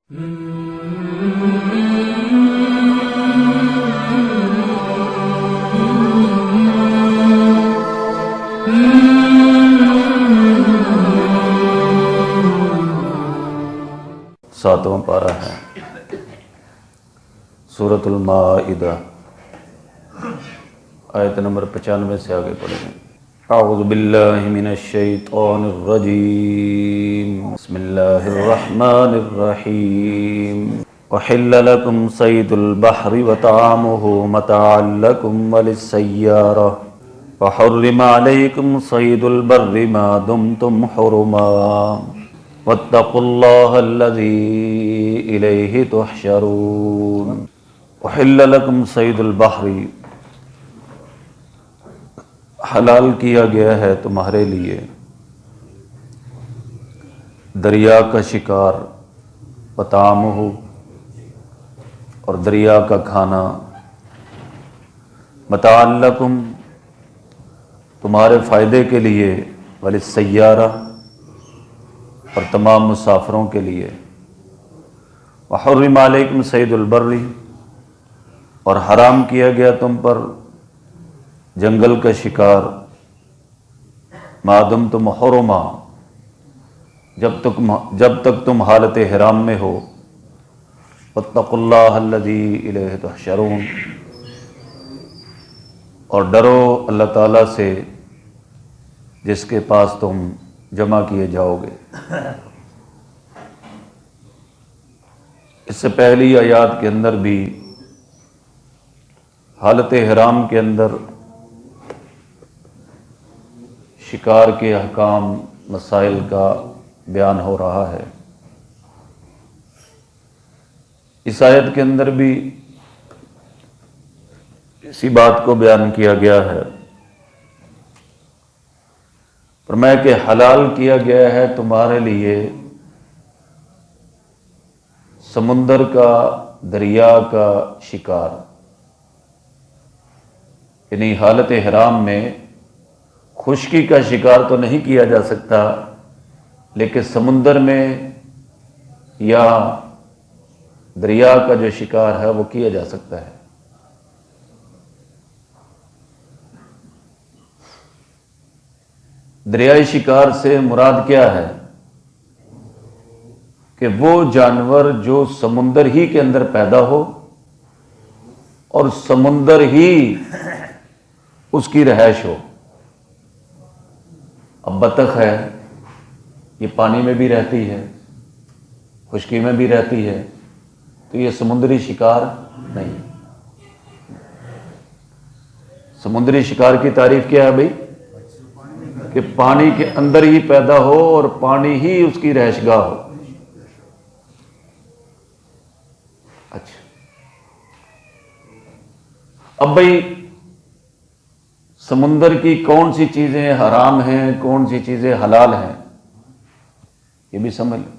ساتواں پارہ ہے سورۃ المائدہ، آیت نمبر 95 سے آگے پڑھیں گے۔ اعوذ باللہ من الشیطان الرجیم، بسم اللہ الرحمن الرحیم۔ احل لکم صید البحر وطعامہ متاعا لکم وللسیارہ وحرم علیکم صید البر ما دمتم حرما واتقوا اللہ الذی الیہ تحشرون۔ احل لکم صید البحر، حلال کیا گیا ہے تمہارے لیے دریا کا شکار، وطعامہ اور دریا کا کھانا، متاعا لکم تمہارے فائدے کے لیے، وللسیارہ اور تمام مسافروں کے لیے، وحرم علیکم صید البر اور حرام کیا گیا تم پر جنگل کا شکار، ما دمتم حرما جب تک تم حالت حرام میں ہو، واتقوا اللہ الذی الیہ تحشرون اور ڈرو اللہ تعالیٰ سے جس کے پاس تم جمع کیے جاؤ گے۔ اس سے پہلی آیات کے اندر بھی حالت حرام کے اندر شکار کے احکام مسائل کا بیان ہو رہا ہے۔ اس آیت کے اندر بھی اسی بات کو بیان کیا گیا ہے، فرمایا کہ حلال کیا گیا ہے تمہارے لیے سمندر کا، دریا کا شکار، یعنی حالت حرام میں خشکی کا شکار تو نہیں کیا جا سکتا، لیکن سمندر میں یا دریا کا جو شکار ہے وہ کیا جا سکتا ہے۔ دریائی شکار سے مراد کیا ہے کہ وہ جانور جو سمندر ہی کے اندر پیدا ہو اور سمندر ہی اس کی رہائش ہو۔ اب بطخ ہے، یہ پانی میں بھی رہتی ہے، خشکی میں بھی رہتی ہے، تو یہ سمندری شکار نہیں۔ سمندری شکار کی تعریف کیا ہے بھائی؟ کہ پانی کے اندر ہی پیدا ہو اور پانی ہی اس کی رہائش گاہ ہو۔ اچھا، اب بھائی سمندر کی کون سی چیزیں حرام ہیں، کون سی چیزیں حلال ہیں، یہ بھی سمجھ لیں۔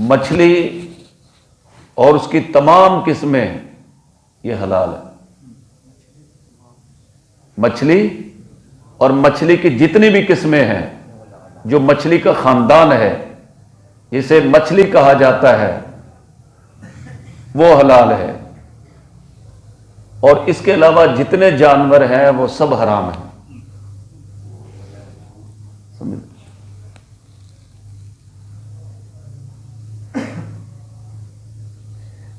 مچھلی اور اس کی تمام قسمیں یہ حلال ہے۔ مچھلی اور مچھلی کی جتنی بھی قسمیں ہیں، جو مچھلی کا خاندان ہے جسے مچھلی کہا جاتا ہے، وہ حلال ہے، اور اس کے علاوہ جتنے جانور ہیں وہ سب حرام ہیں۔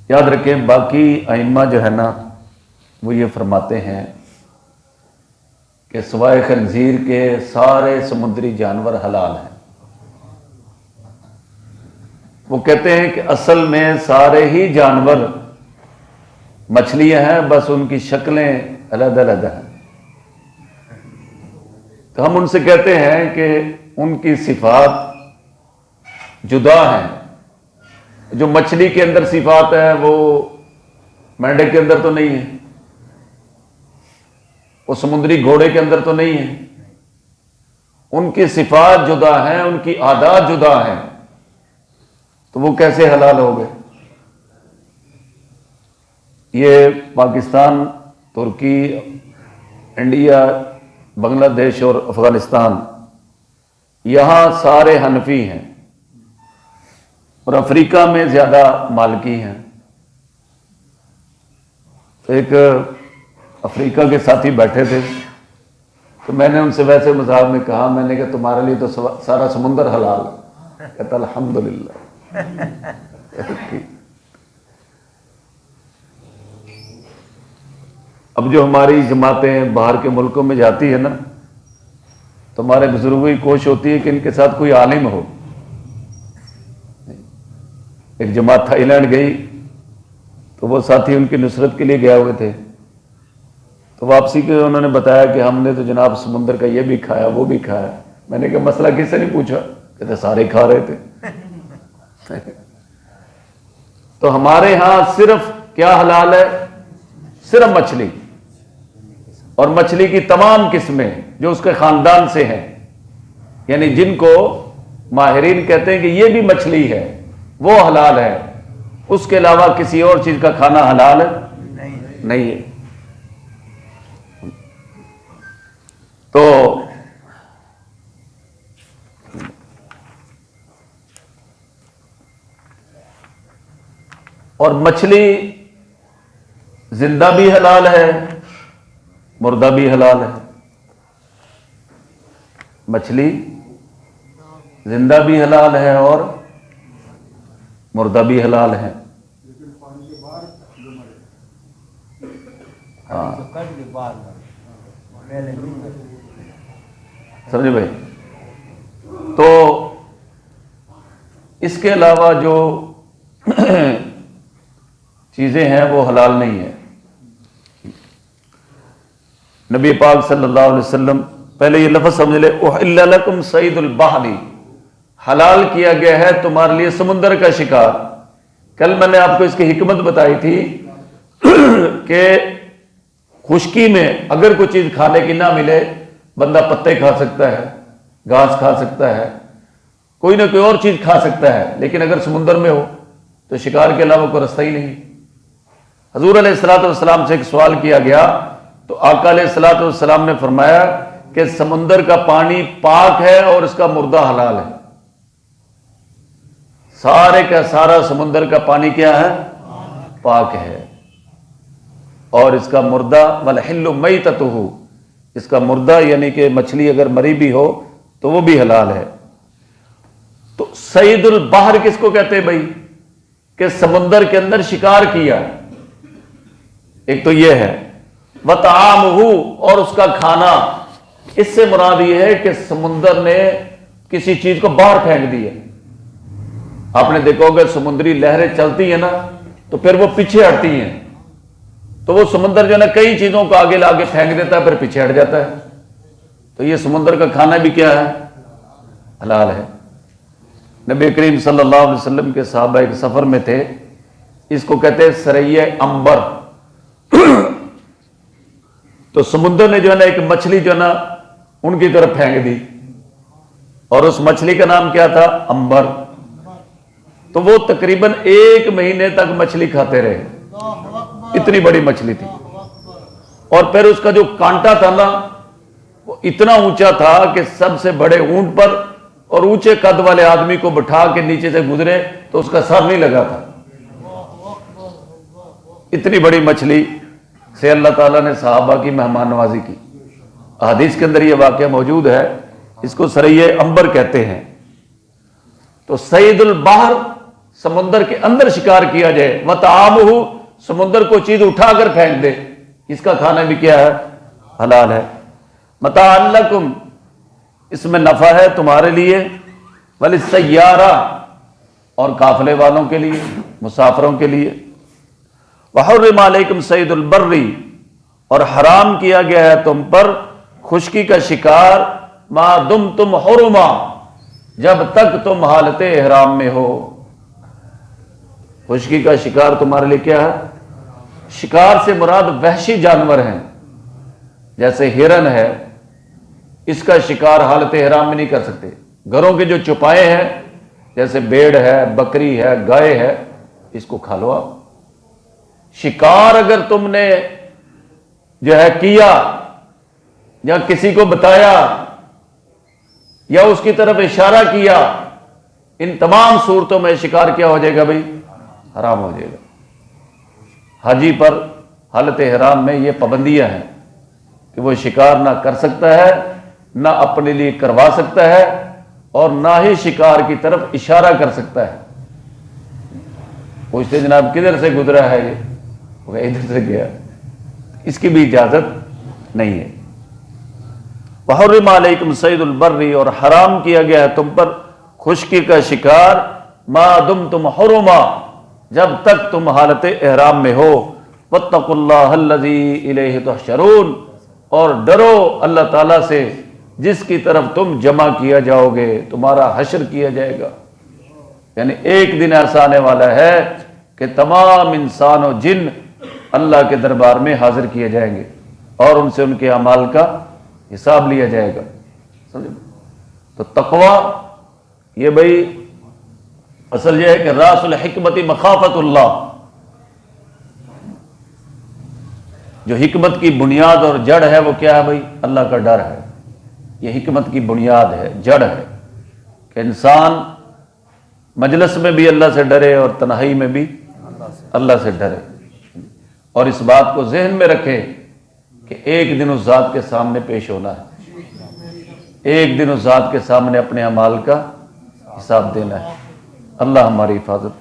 یاد رکھیں، باقی ائمہ جو ہے نا وہ یہ فرماتے ہیں کہ سوائے خنزیر کے سارے سمندری جانور حلال ہیں۔ وہ کہتے ہیں کہ اصل میں سارے ہی جانور مچھلیاں ہیں، بس ان کی شکلیں علیحدہ علیحدہ ہیں۔ تو ہم ان سے کہتے ہیں کہ ان کی صفات جدا ہیں۔ جو مچھلی کے اندر صفات ہے وہ مینڈک کے اندر تو نہیں ہے، وہ سمندری گھوڑے کے اندر تو نہیں ہے۔ ان کی صفات جدا ہیں، ان کی عادات جدا ہیں، تو وہ کیسے حلال ہو گئے؟ یہ پاکستان، ترکی، انڈیا، بنگلہ دیش اور افغانستان یہاں سارے حنفی ہیں اور افریقہ میں زیادہ مالکی ہیں. ایک افریقہ کے ساتھی بیٹھے تھے تو میں نے ان سے ویسے مذاق میں کہا، میں نے کہا تمہارے لیے تو سارا سمندر حلال ہے. کہتا الحمدللہ. اب جو ہماری جماعتیں باہر کے ملکوں میں جاتی ہے نا، تو ہمارے بزرگوں کی کوشش ہوتی ہے کہ ان کے ساتھ کوئی عالم ہو. ایک جماعت تھائی لینڈ گئی تو وہ ساتھی ان کی نصرت کے لیے گئے ہوئے تھے، تو واپسی کے انہوں نے بتایا کہ ہم نے تو جناب سمندر کا یہ بھی کھایا وہ بھی کھایا. میں نے کہا مسئلہ کس سے نہیں پوچھا؟ کہتے سارے کھا رہے تھے. تو ہمارے ہاں صرف کیا حلال ہے؟ صرف مچھلی، اور مچھلی کی تمام قسمیں جو اس کے خاندان سے ہیں، یعنی جن کو ماہرین کہتے ہیں کہ یہ بھی مچھلی ہے، وہ حلال ہے. اس کے علاوہ کسی اور چیز کا کھانا حلال نہیں ہے. تو اور مچھلی زندہ بھی حلال ہے، مردہ بھی حلال ہے. مچھلی زندہ بھی حلال ہے اور مردہ بھی حلال ہے. ہاں سمجھے بھائی؟ تو اس کے علاوہ جو چیزیں ہیں وہ حلال نہیں ہیں. نبی پاک صلی اللہ علیہ وسلم، پہلے یہ لفظ سمجھ لے، احل لکم صید البحر، حلال کیا گیا ہے تمہارے لیے سمندر کا شکار. کل میں نے آپ کو اس کی حکمت بتائی تھی کہ خشکی میں اگر کوئی چیز کھانے کی نہ ملے، بندہ پتے کھا سکتا ہے، گھاس کھا سکتا ہے، کوئی نہ کوئی اور چیز کھا سکتا ہے، لیکن اگر سمندر میں ہو تو شکار کے علاوہ کوئی رستہ ہی نہیں. حضور علیہ الصلوۃ والسلام سے ایک سوال کیا گیا تو آقا علیہ الصلوۃ والسلام نے فرمایا کہ سمندر کا پانی پاک ہے اور اس کا مردہ حلال ہے. سارے کا سارا سمندر کا پانی کیا ہے؟ پاک ہے. اور اس کا مردہ والحل میتتہ، اس کا مردہ یعنی کہ مچھلی اگر مری بھی ہو تو وہ بھی حلال ہے. تو صید البحر کس کو کہتے ہیں بھائی؟ کہ سمندر کے اندر شکار کیا. ایک تو یہ ہے وطعامہ، اور اس کا کھانا. اس سے مراد یہ ہے کہ سمندر نے کسی چیز کو باہر پھینک دی ہے. آپ نے دیکھو گے سمندری لہریں چلتی ہیں نا تو پھر وہ پیچھے ہٹتی ہیں، تو وہ سمندر جو ہے نا کئی چیزوں کو آگے لاگے پھینک دیتا ہے، پھر پیچھے ہٹ جاتا ہے. تو یہ سمندر کا کھانا بھی کیا ہے؟ حلال ہے. نبی کریم صلی اللہ علیہ وسلم کے صحابہ ایک سفر میں تھے، اس کو کہتے ہیں سریہ عنبر. تو سمندر نے جو ہے نا ایک مچھلی جو ہے نا ان کی طرف پھینک دی، اور اس مچھلی کا نام کیا تھا؟ عنبر. تو وہ تقریباً 1 مہینے تک مچھلی کھاتے رہے، اتنی بڑی مچھلی تھی. اور پھر اس کا جو کانٹا تھا نا وہ اتنا اونچا تھا کہ سب سے بڑے اونٹ پر اور اونچے قد والے آدمی کو بٹھا کے نیچے سے گزرے تو اس کا سر نہیں لگا تھا. اتنی بڑی مچھلی سے اللہ تعالیٰ نے صحابہ کی مہمان نوازی کی. حدیث کے اندر یہ واقعہ موجود ہے. اس کو سریہ عنبر کہتے ہیں. تو صید البحر، سمندر کے اندر شکار کیا جائے، وطعامہ، سمندر کو چیز اٹھا کر پھینک دے، اس کا کھانا بھی کیا ہے؟ حلال ہے. متاعا لکم، اس میں نفع ہے تمہارے لیے، وللسیارہ، اور قافلے والوں کے لیے، مسافروں کے لیے. وحرم علیکم صید البر، اور حرام کیا گیا ہے تم پر خشکی کا شکار، ما دمتم حرما، جب تک تم حالت احرام میں ہو. خشکی کا شکار تمہارے لیے کیا ہے؟ شکار سے مراد وحشی جانور ہیں، جیسے ہرن ہے، اس کا شکار حالت احرام میں نہیں کر سکتے. گھروں کے جو چوپائے ہیں جیسے بھیڑ ہے، بکری ہے، گائے ہے، اس کو کھا لو آپ. شکار اگر تم نے جو ہے کیا یا کسی کو بتایا یا اس کی طرف اشارہ کیا، ان تمام صورتوں میں شکار کیا ہو جائے گا بھائی؟ حرام ہو جائے گا۔ حاجی پر حالت احرام میں یہ پابندیاں ہیں کہ وہ شکار نہ کر سکتا ہے، نہ اپنے لیے کروا سکتا ہے، اور نہ ہی شکار کی طرف اشارہ کر سکتا ہے۔ پوچھتے جناب کدھر سے گزرا ہے یہ؟ وہ ادھر سے گیا، اس کی بھی اجازت نہیں ہے۔ وحرم علیکم صید البر، اور حرام کیا گیا ہے تم پر خشکی کا شکار، ما دمتم حرما، جب تک تم حالت احرام میں ہو۔ واتقوا اللہ الذی الیہ تحشرون، اور ڈرو اللہ تعالیٰ سے جس کی طرف تم جمع کیا جاؤ گے، تمہارا حشر کیا جائے گا۔ یعنی ایک دن ایسا آنے والا ہے کہ تمام انسان و جن اللہ کے دربار میں حاضر کیے جائیں گے، اور ان سے ان کے اعمال کا حساب لیا جائے گا۔ سمجھے؟ تو تقوی یہ بھائی اصل یہ ہے کہ راس الحکمت مخافت اللہ، جو حکمت کی بنیاد اور جڑ ہے وہ کیا ہے بھائی؟ اللہ کا ڈر ہے۔ یہ حکمت کی بنیاد ہے، جڑ ہے، کہ انسان مجلس میں بھی اللہ سے ڈرے اور تنہائی میں بھی اللہ سے ڈرے، اور اس بات کو ذہن میں رکھے کہ ایک دن اس ذات کے سامنے پیش ہونا ہے، ایک دن اس ذات کے سامنے اپنے اعمال کا حساب دینا ہے۔ اللہ ہماری حفاظت